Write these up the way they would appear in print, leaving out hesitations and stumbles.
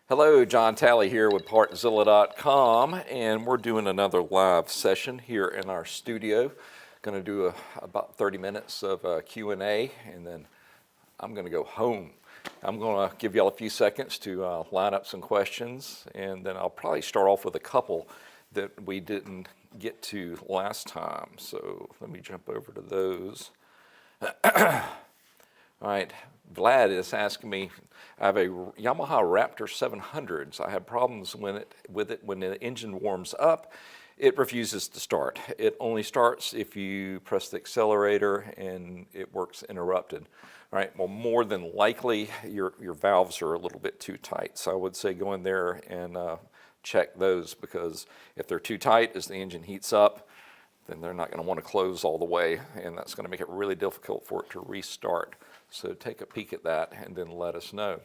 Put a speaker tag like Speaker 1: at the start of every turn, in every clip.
Speaker 1: Hello, John Talley here with Partzilla.com, and we're doing another live session here in our studio. Going to do about 30 minutes of Q&A, and then I'm going to go home. I'm going to give y'all a few seconds to line up some questions, and then I'll probably start off with a couple that we didn't get to last time. So let me jump over to those. All right, Vlad is asking me, I have a Yamaha Raptor 700s. I have problems with it when the engine warms up. It refuses to start. It only starts if you press the accelerator and it works interrupted. All right, well, more than likely your valves are a little bit too tight. So I would say go in there and check those, because if they're too tight as the engine heats up, then they're not going to want to close all the way, and that's going to make it really difficult for it to restart. So take a peek at that and then let us know.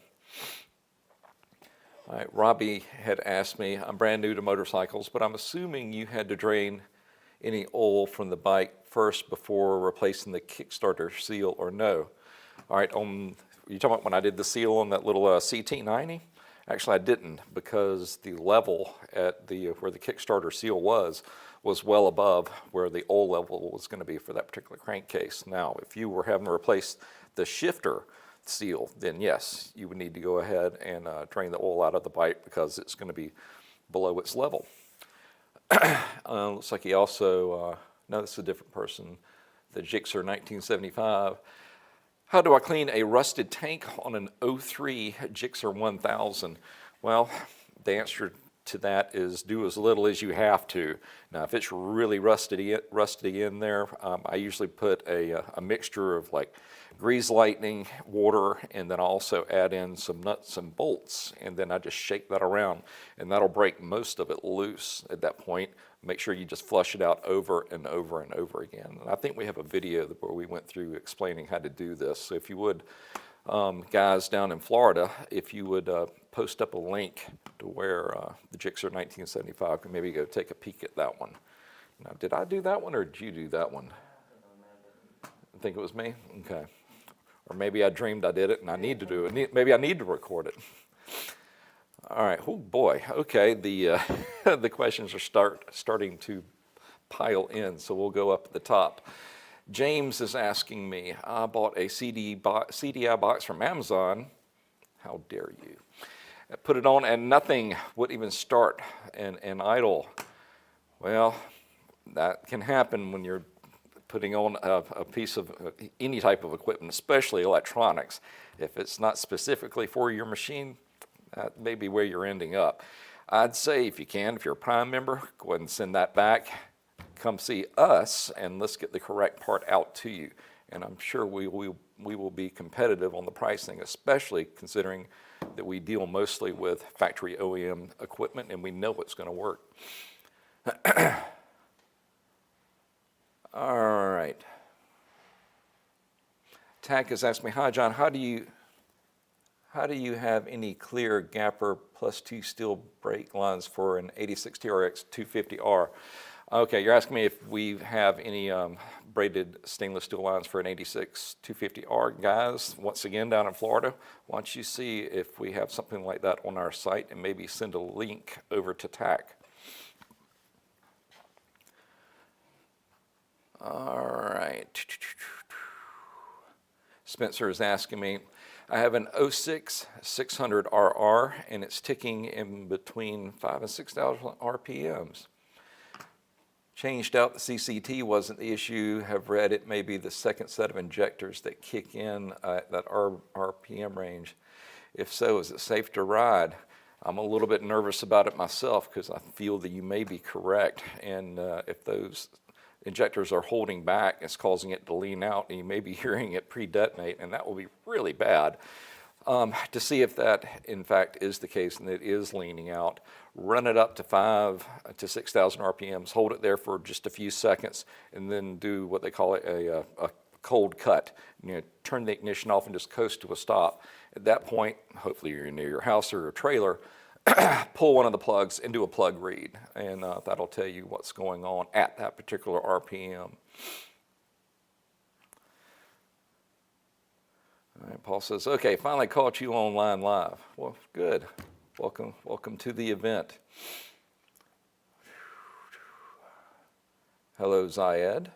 Speaker 1: All right, Robbie had asked me, I'm brand new to motorcycles, but I'm assuming you had to drain any oil from the bike first before replacing the Kickstarter seal, or no? All right, you talking about when I did the seal on that little CT90? Actually, I didn't, because the level at where the Kickstarter seal was well above where the oil level was going to be for that particular crankcase. Now, if you were having to replace the shifter seal, then yes, you would need to go ahead and drain the oil out of the bike, because it's going to be below its level. Looks like he also, no, this is a different person, the Gixxer 1975. How do I clean a rusted tank on an 03 Gixxer 1000? Well, the answer to that is do as little as you have to. Now, if it's really rusty in there, I usually put a mixture of like grease lightning, water, and then I also add in some nuts and bolts, and then I just shake that around, and that'll break most of it loose at that point. Make sure you just flush it out over and over and over again. And I think we have a video where we went through explaining how to do this. So if you would, guys down in Florida, if you would post up a link to where the Gixxer 1975, can maybe go take a peek at that one. Now, did I do that one, or did you do that one? I think it was me? Okay. Or maybe I dreamed I did it and I need to do it. Maybe I need to record it. All right, oh boy, okay, the questions are starting to pile in, so we'll go up at the top. James is asking me, I bought a CDI box from Amazon. How dare you? I put it on and nothing would even start and idle. Well, that can happen when you're putting on a piece of any type of equipment, especially electronics. If it's not specifically for your machine, that may be where you're ending up. I'd say if you can, if you're a Prime member, go ahead and send that back. Come see us, and let's get the correct part out to you. And I'm sure we will be competitive on the pricing, especially considering that we deal mostly with factory OEM equipment, and we know it's going to work. All right. Tack has asked me, hi John, how do you have any clear gapper +2 steel brake lines for an 86 TRX 250R? Okay, you're asking me if we have any braided stainless steel lines for an 86 250R. Guys, once again, down in Florida, why don't you see if we have something like that on our site, and maybe send a link over to Tack. All right. Spencer is asking me, I have an 06 600RR, and it's ticking in between 5,000 and 6,000 RPMs. Changed out the CCT wasn't the issue. Have read it may be the second set of injectors that kick in at that RPM range. If so, is it safe to ride? I'm a little bit nervous about it myself, because I feel that you may be correct. And if those injectors are holding back, it's causing it to lean out, and you may be hearing it pre-detonate, and that will be really bad. To see if that, in fact, is the case and it is leaning out, run it up to 5,000 to 6,000 RPMs, hold it there for just a few seconds, and then do what they call a cold cut. Turn the ignition off and just coast to a stop. At that point, hopefully you're near your house or your trailer, pull one of the plugs and do a plug read, and that'll tell you what's going on at that particular RPM. All right, Paul says, okay, finally caught you online live. Well, good. Welcome to the event. Hello, Zayed.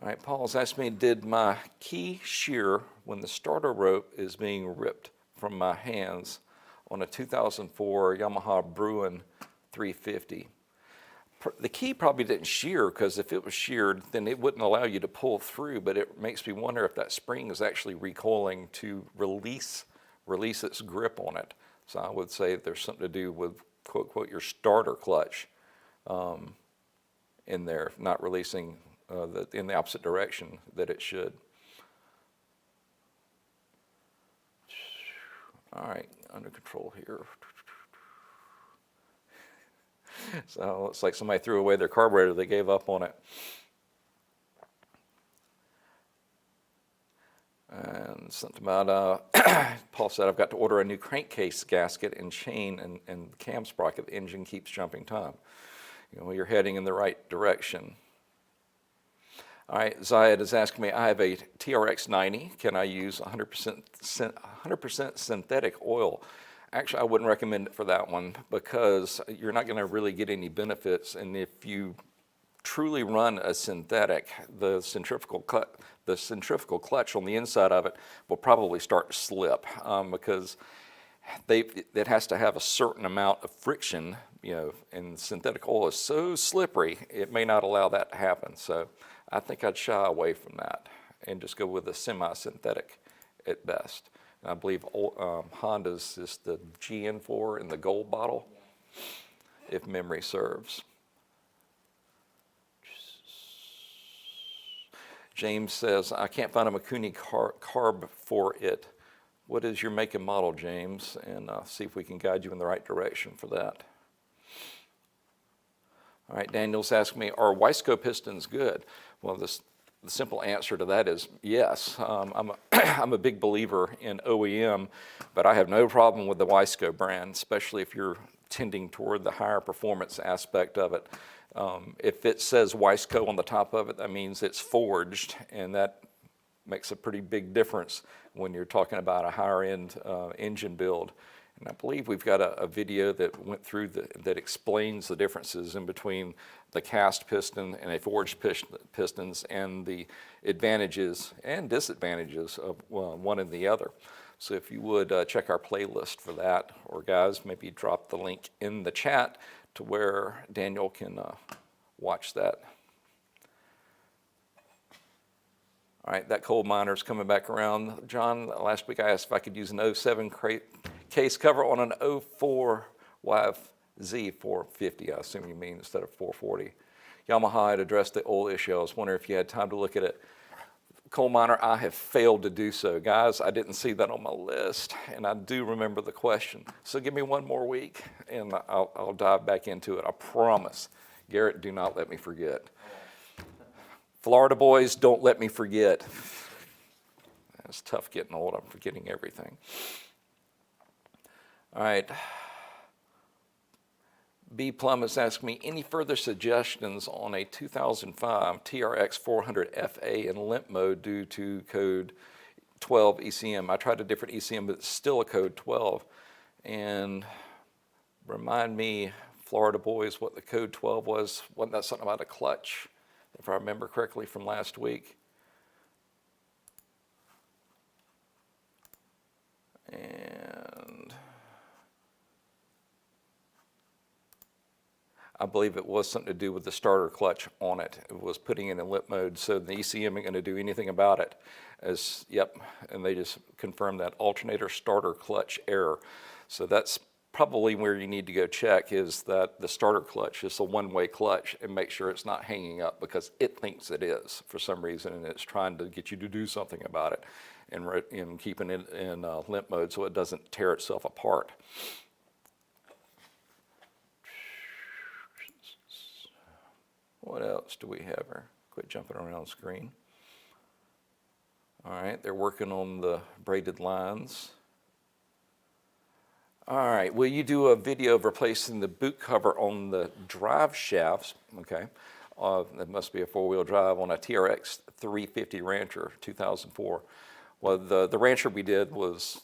Speaker 1: All right, Paul's asked me, did my key shear when the starter rope is being ripped from my hands on a 2004 Yamaha Bruin 350? The key probably didn't shear, because if it was sheared, then it wouldn't allow you to pull through, but it makes me wonder if that spring is actually recoiling to release its grip on it. So I would say there's something to do with, quote, quote, your starter clutch in there, not releasing in the opposite direction that it should. All right, under control here. So it looks like somebody threw away their carburetor. They gave up on it. And something about, Paul said, I've got to order a new crankcase gasket and chain and cam sprocket. The engine keeps jumping time. You know, you're heading in the right direction. All right, Zayed is asking me, I have a TRX 90. Can I use 100% synthetic oil? Actually, I wouldn't recommend it for that one, because you're not going to really get any benefits. And if you truly run a synthetic, the centrifugal clutch on the inside of it will probably start to slip, because it has to have a certain amount of friction, you know, and synthetic oil is so slippery, it may not allow that to happen. So I think I'd shy away from that and just go with a semi-synthetic at best. And I believe Honda's is the GN4 in the gold bottle, if memory serves. James says, I can't find a Mikuni carb for it. What is your make and model, James? And see if we can guide you in the right direction for that. All right, Daniel's asking me, are Wiseco pistons good? Well, the simple answer to that is yes. I'm a big believer in OEM, but I have no problem with the Wiseco brand, especially if you're tending toward the higher performance aspect of it. If it says Wiseco on the top of it, that means it's forged, and that makes a pretty big difference when you're talking about a higher end engine build. And I believe we've got a video that went through that explains the differences in between the cast piston and a forged pistons, and the advantages and disadvantages of one and the other. So if you would check our playlist for that, or guys, maybe drop the link in the chat to where Daniel can watch that. All right, that coal miner's coming back around. John, last week I asked if I could use an 07 case cover on an 04 YFZ 450. I assume you mean instead of 440. Yamaha had addressed the oil issue. I was wondering if you had time to look at it. Coal miner, I have failed to do so. Guys, I didn't see that on my list, and I do remember the question. So give me one more week, and I'll dive back into it. I promise. Garrett, do not let me forget. Florida boys, don't let me forget. It's tough getting old. I'm forgetting everything. All right. B. Plum has asked me, any further suggestions on a 2005 TRX 400 FA in limp mode due to code 12 ECM? I tried a different ECM, but it's still a code 12. And remind me, Florida boys, what the code 12 was. Wasn't that something about a clutch, if I remember correctly from last week? And I believe it was something to do with the starter clutch on it. It was putting it in limp mode, so the ECM ain't going to do anything about it. Yep, and they just confirmed that alternator starter clutch error. So that's probably where you need to go check, is that the starter clutch is a one-way clutch, and make sure it's not hanging up, because it thinks it is for some reason, and it's trying to get you to do something about it and keeping it in limp mode so it doesn't tear itself apart. What else do we have here? Quit jumping around the screen. All right, they're working on the braided lines. All right, will you do a video of replacing the boot cover on the drive shafts? Okay, that must be a four-wheel drive on a TRX 350 Rancher 2004. Well, the Rancher we did was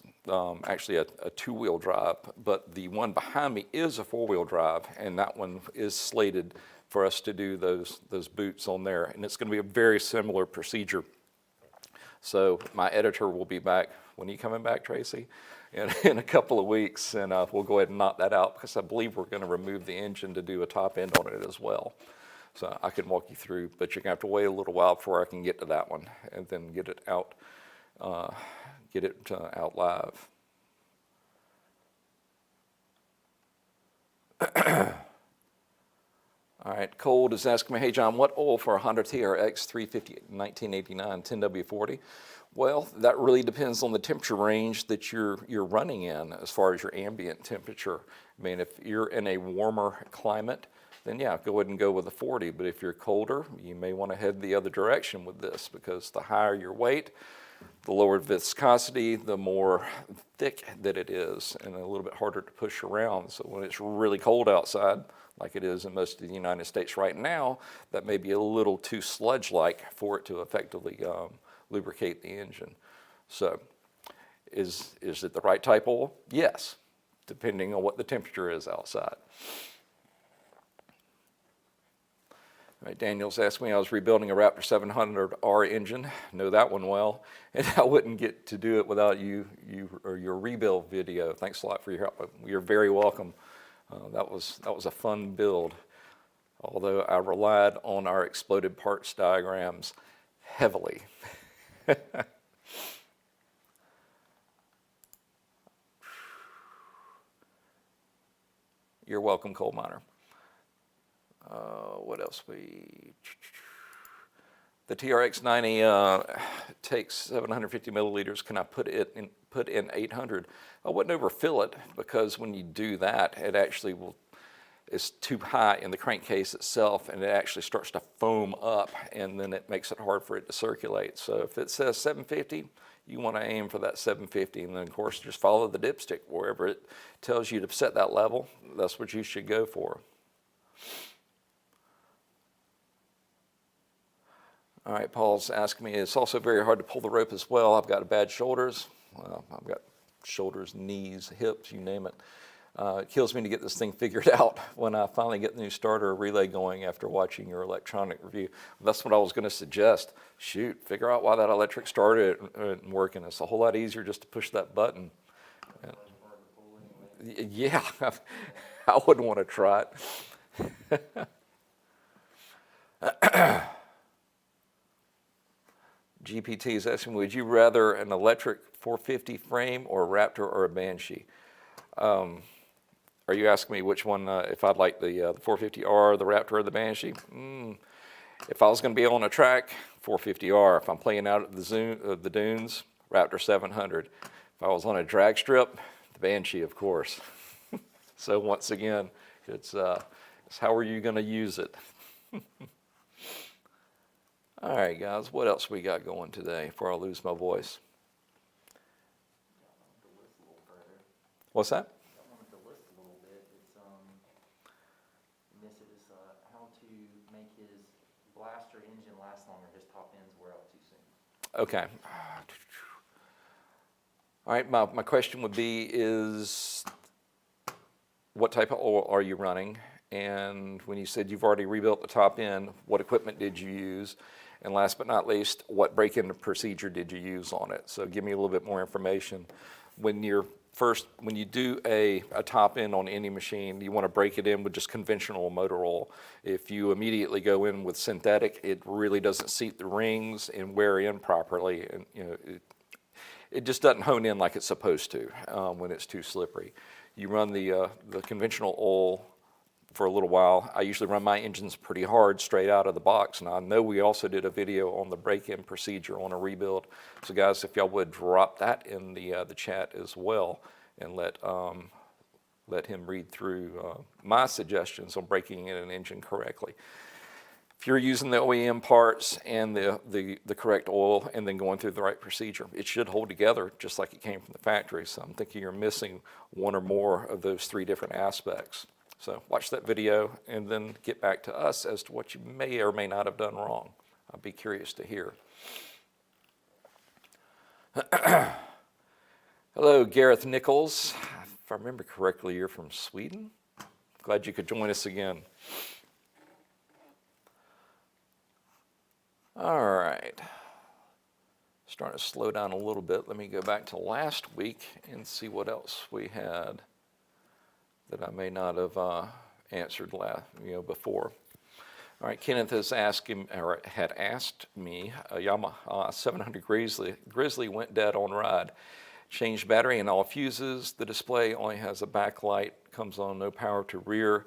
Speaker 1: actually a two-wheel drive, but the one behind me is a four-wheel drive, and that one is slated for us to do those boots on there, and it's going to be a very similar procedure. So my editor will be back. When are you coming back, Tracy? In a couple of weeks, and we'll go ahead and knock that out, because I believe we're going to remove the engine to do a top end on it as well. So I can walk you through, but you're going to have to wait a little while before I can get to that one and then get it out live. All right, Cold is asking me, hey John, what oil for a Honda TRX 350 1989 10W40? Well, that really depends on the temperature range that you're running in as far as your ambient temperature. I mean, if you're in a warmer climate, then yeah, go ahead and go with a 40. But if you're colder, you may want to head the other direction with this, because the higher your weight, the lower viscosity, the more thick that it is, and a little bit harder to push around. So when it's really cold outside, like it is in most of the United States right now, that may be a little too sludge-like for it to effectively lubricate the engine. So is it the right type of oil? Yes, depending on what the temperature is outside. All right, Daniel's asked me, I was rebuilding a Raptor 700R engine, know that one well, and I wouldn't get to do it without you or your rebuild video. Thanks a lot for your help. You're very welcome. That was a fun build, although I relied on our exploded parts diagrams heavily. You're welcome, coal miner. What else the TRX 90 takes 750 milliliters. Can I put in 800? I wouldn't overfill it, because when you do that, it actually it's too high in the crankcase itself, and it actually starts to foam up, and then it makes it hard for it to circulate. So if it says 750, you want to aim for that 750, and then of course just follow the dipstick wherever it tells you to set that level. That's what you should go for. All right, Paul's asking me, it's also very hard to pull the rope as well. I've got bad shoulders. Well, I've got shoulders, knees, hips, you name it. It kills me to get this thing figured out when I finally get the new starter relay going after watching your electronic review. That's what I was going to suggest. Shoot, figure out why that electric starter isn't working. It's a whole lot easier just to push that button. Yeah, I wouldn't want to try it. GPT is asking, would you rather an electric 450 frame or a Raptor or a Banshee? Are you asking me which one, if I'd like the 450R, the Raptor, or the Banshee? If I was going to be on a track, 450R. If I'm playing out at the dunes, Raptor 700. If I was on a drag strip, the Banshee, of course. So once again, it's how are you going to use it? All right, guys, what else we got going today before I lose my voice? What's that?
Speaker 2: I wanted to list a little bit. It's this is how to make his blaster engine last longer. His top ends wear out too soon.
Speaker 1: Okay. All right, my question would be is, what type of oil are you running? And when you said you've already rebuilt the top end, what equipment did you use? And last but not least, what break-in procedure did you use on it? So give me a little bit more information. When you do a top end on any machine, you want to break it in with just conventional motor oil. If you immediately go in with synthetic, it really doesn't seat the rings and wear in properly, and it just doesn't hone in like it's supposed to when it's too slippery. You run the conventional oil for a little while. I usually run my engines pretty hard straight out of the box, and I know we also did a video on the break-in procedure on a rebuild. So guys, if y'all would drop that in the chat as well, and let him read through my suggestions on breaking in an engine correctly. If you're using the OEM parts and the correct oil and then going through the right procedure, it should hold together just like it came from the factory. So I'm thinking you're missing one or more of those three different aspects. So watch that video and then get back to us as to what you may or may not have done wrong. I'd be curious to hear. Hello, Gareth Nichols. If I remember correctly, you're from Sweden. Glad you could join us again. All right. Starting to slow down a little bit. Let me go back to last week and see what else we had that I may not have answered before. All right, Kenneth had asked me, a Yamaha 700 Grizzly went dead on ride. Changed battery and all fuses. The display only has a backlight, comes on, no power to rear.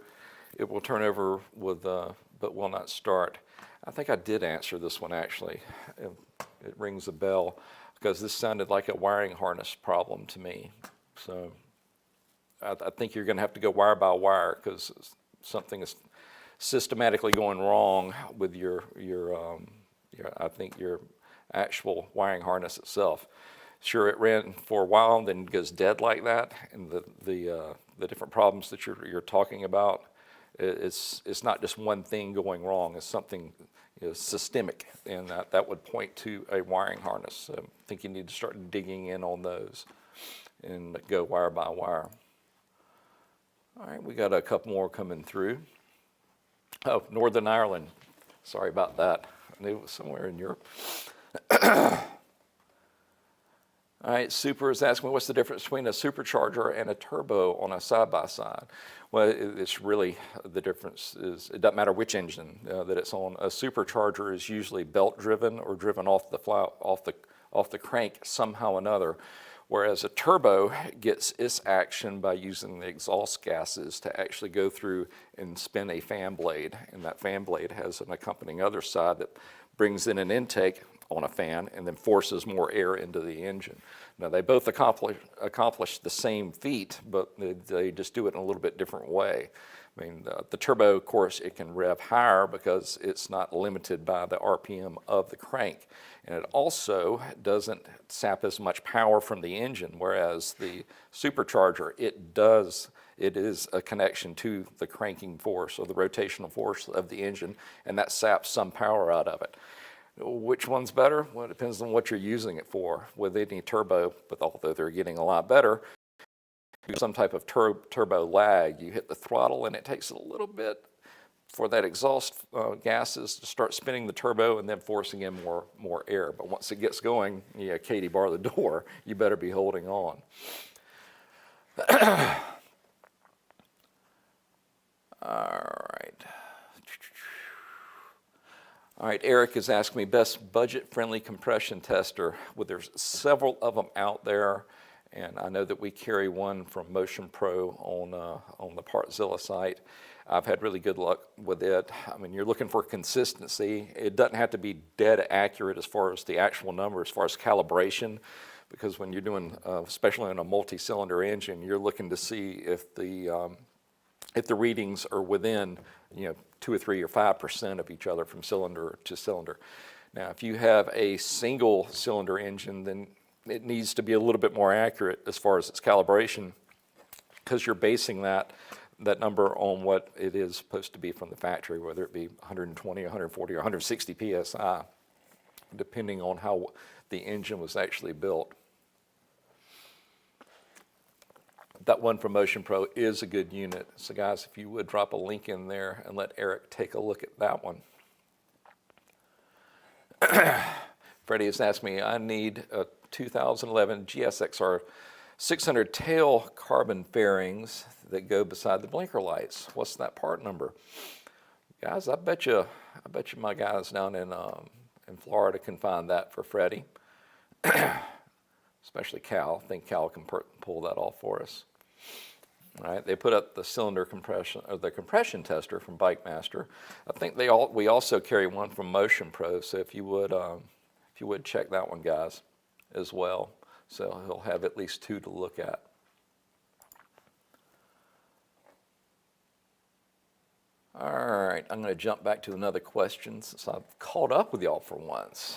Speaker 1: It will turn over but will not start. I think I did answer this one actually. It rings a bell because this sounded like a wiring harness problem to me. So I think you're going to have to go wire by wire because something is systematically going wrong with your actual wiring harness itself. Sure, it ran for a while and then goes dead like that, and the different problems that you're talking about, it's not just one thing going wrong. It's something systemic, and that would point to a wiring harness. So I think you need to start digging in on those and go wire by wire. All right, we got a couple more coming through. Oh, Northern Ireland. Sorry about that. I knew it was somewhere in Europe. All right, Super is asking me what's the difference between a supercharger and a turbo on a side-by-side. Well, it's really, the difference is, it doesn't matter which engine that it's on. A supercharger is usually belt-driven or driven off the crank somehow or another, whereas a turbo gets its action by using the exhaust gases to actually go through and spin a fan blade, and that fan blade has an accompanying other side that brings in an intake on a fan and then forces more air into the engine. Now they both accomplish the same feat, but they just do it in a little bit different way. I mean, the turbo, of course, it can rev higher because it's not limited by the RPM of the crank. And it also doesn't sap as much power from the engine, whereas the supercharger, it is a connection to the cranking force or the rotational force of the engine, and that saps some power out of it. Which one's better? Well, it depends on what you're using it for. With any turbo, but although they're getting a lot better, some type of turbo lag, you hit the throttle and it takes a little bit for that exhaust gases to start spinning the turbo and then forcing in more air. But once it gets going, Katie, bar the door, you better be holding on. All right, Eric is asking me best budget-friendly compression tester. Well, there's several of them out there, and I know that we carry one from Motion Pro on the Partzilla site. I've had really good luck with it. I mean, you're looking for consistency. It doesn't have to be dead accurate as far as the actual number, as far as calibration, because when you're doing, especially on a multi-cylinder engine, you're looking to see if the readings are within 2 or 3 or 5% of each other from cylinder to cylinder. Now, if you have a single cylinder engine, then it needs to be a little bit more accurate as far as its calibration, because you're basing that number on what it is supposed to be from the factory, whether it be 120, 140, or 160 PSI, depending on how the engine was actually built. That one from Motion Pro is a good unit. So guys, if you would drop a link in there and let Eric take a look at that one. Freddie has asked me, I need a 2011 GSXR 600 tail carbon fairings that go beside the blinker lights. What's that part number? Guys, I bet you my guys down in Florida can find that for Freddie. Especially Cal. I think Cal can pull that off for us. All right, they put up the cylinder compression, or the compression tester from Bike Master. I think we also carry one from Motion Pro. So if you would check that one, guys, as well. So he'll have at least 2 to look at. All right, I'm going to jump back to another question since I've caught up with y'all for once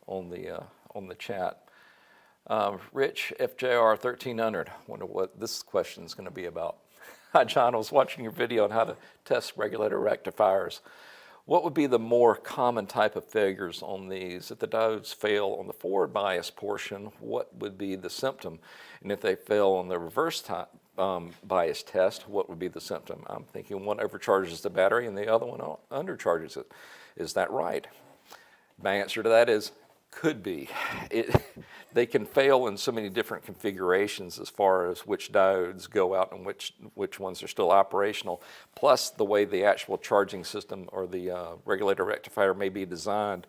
Speaker 1: on the chat. Rich, FJR 1300, wonder what this question is going to be about. Hi, John, I was watching your video on how to test regulator rectifiers. What would be the more common type of failures on these? If the diodes fail on the forward bias portion, what would be the symptom? And if they fail on the reverse bias test, what would be the symptom? I'm thinking one overcharges the battery and the other one undercharges it. Is that right? My answer to that is could be. They can fail in so many different configurations as far as which diodes go out and which ones are still operational, plus the way the actual charging system or the regulator rectifier may be designed.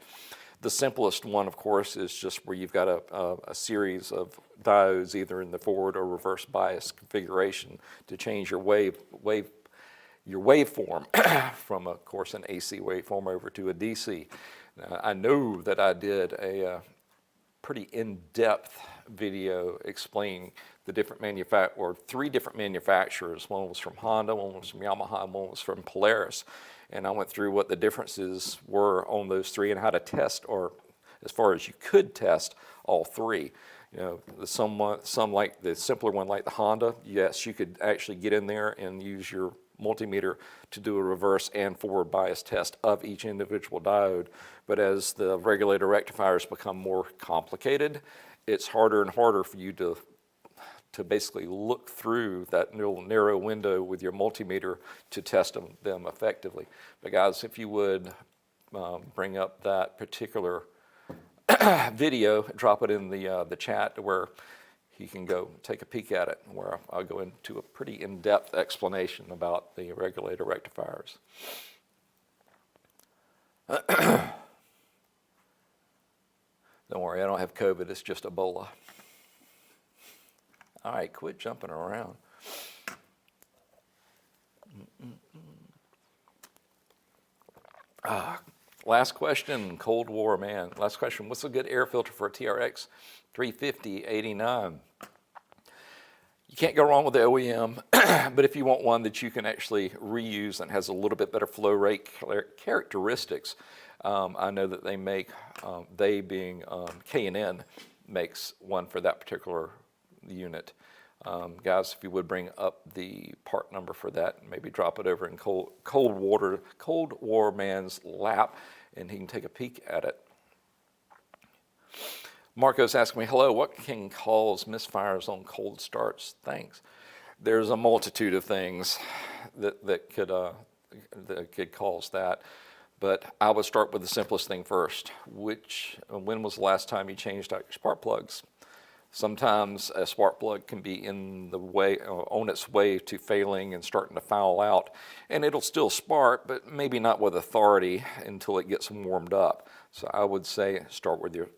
Speaker 1: The simplest one, of course, is just where you've got a series of diodes either in the forward or reverse bias configuration to change your waveform from, of course, an AC waveform over to a DC. Now, I know that I did a pretty in-depth video explaining the different three different manufacturers. One was from Honda, one was from Yamaha, and one was from Polaris. And I went through what the differences were on those three and how to test, or as far as you could test all three. You know, some like the simpler one, like the Honda, yes, you could actually get in there and use your multimeter to do a reverse and forward bias test of each individual diode. But as the regulator rectifiers become more complicated, it's harder and harder for you to basically look through that little narrow window with your multimeter to test them effectively. But guys, if you would bring up that particular video, drop it in the chat where he can go take a peek at it, where I'll go into a pretty in-depth explanation about the regulator rectifiers. Don't worry, I don't have COVID, it's just Ebola. All right, quit jumping around. Last question, Cold War man. Last question, what's a good air filter for a TRX 350-89? You can't go wrong with the OEM, but if you want one that you can actually reuse and has a little bit better flow rate characteristics, I know that they make, they being K&N, makes one for that particular unit. Guys, if you would bring up the part number for that, maybe drop it over in Cold War man's lap, and he can take a peek at it. Marco's asking me, hello, what can cause misfires on cold starts? Thanks. There's a multitude of things that could cause that. But I would start with the simplest thing first. When was the last time you changed out your spark plugs? Sometimes a spark plug can be in the way, on its way to failing and starting to foul out, and it'll still spark, but maybe not with authority until it gets warmed up. So I would say start with your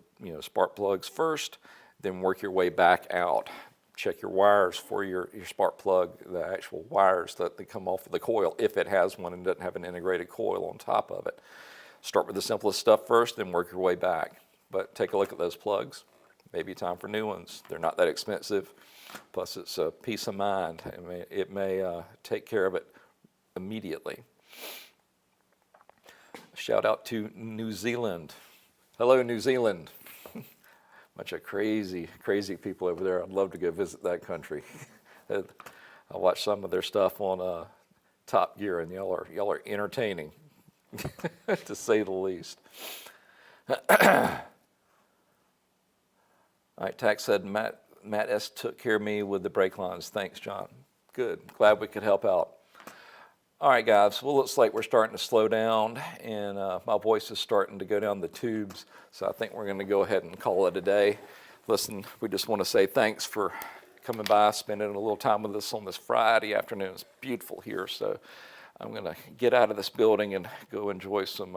Speaker 1: spark plugs first, then work your way back out. Check your wires for your spark plug, the actual wires that they come off of the coil, if it has one and doesn't have an integrated coil on top of it. Start with the simplest stuff first, then work your way back. But take a look at those plugs. Maybe time for new ones. They're not that expensive. Plus, it's a peace of mind. It may take care of it immediately. Shout out to New Zealand. Hello, New Zealand. Bunch of crazy, crazy people over there. I'd love to go visit that country. I watched some of their stuff on Top Gear, and y'all are entertaining, to say the least. All right, Tax said, Matt S. took care of me with the brake lines. Thanks, John. Good. Glad we could help out. All right, guys. Well, looks like we're starting to slow down, and my voice is starting to go down the tubes, so I think we're going to go ahead and call it a day. Listen, we just want to say thanks for coming by, spending a little time with us on this Friday afternoon. It's beautiful here, so I'm going to get out of this building and go enjoy some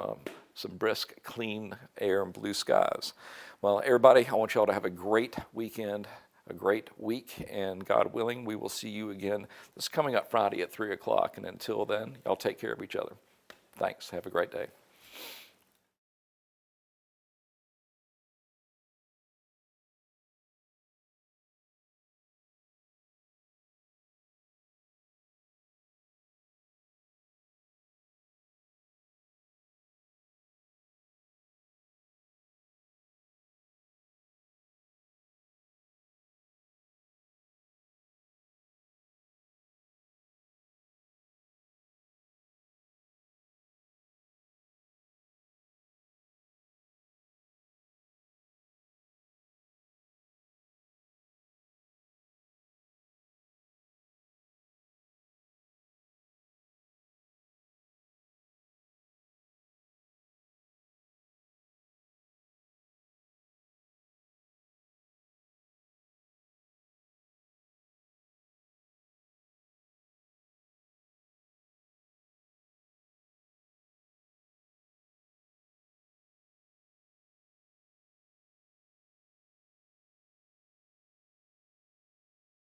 Speaker 1: brisk, clean air and blue skies. Well, everybody, I want you all to have a great weekend, a great week, and God willing, we will see you again this coming up Friday at 3 o'clock. And until then, y'all take care of each other. Thanks. Have a great day.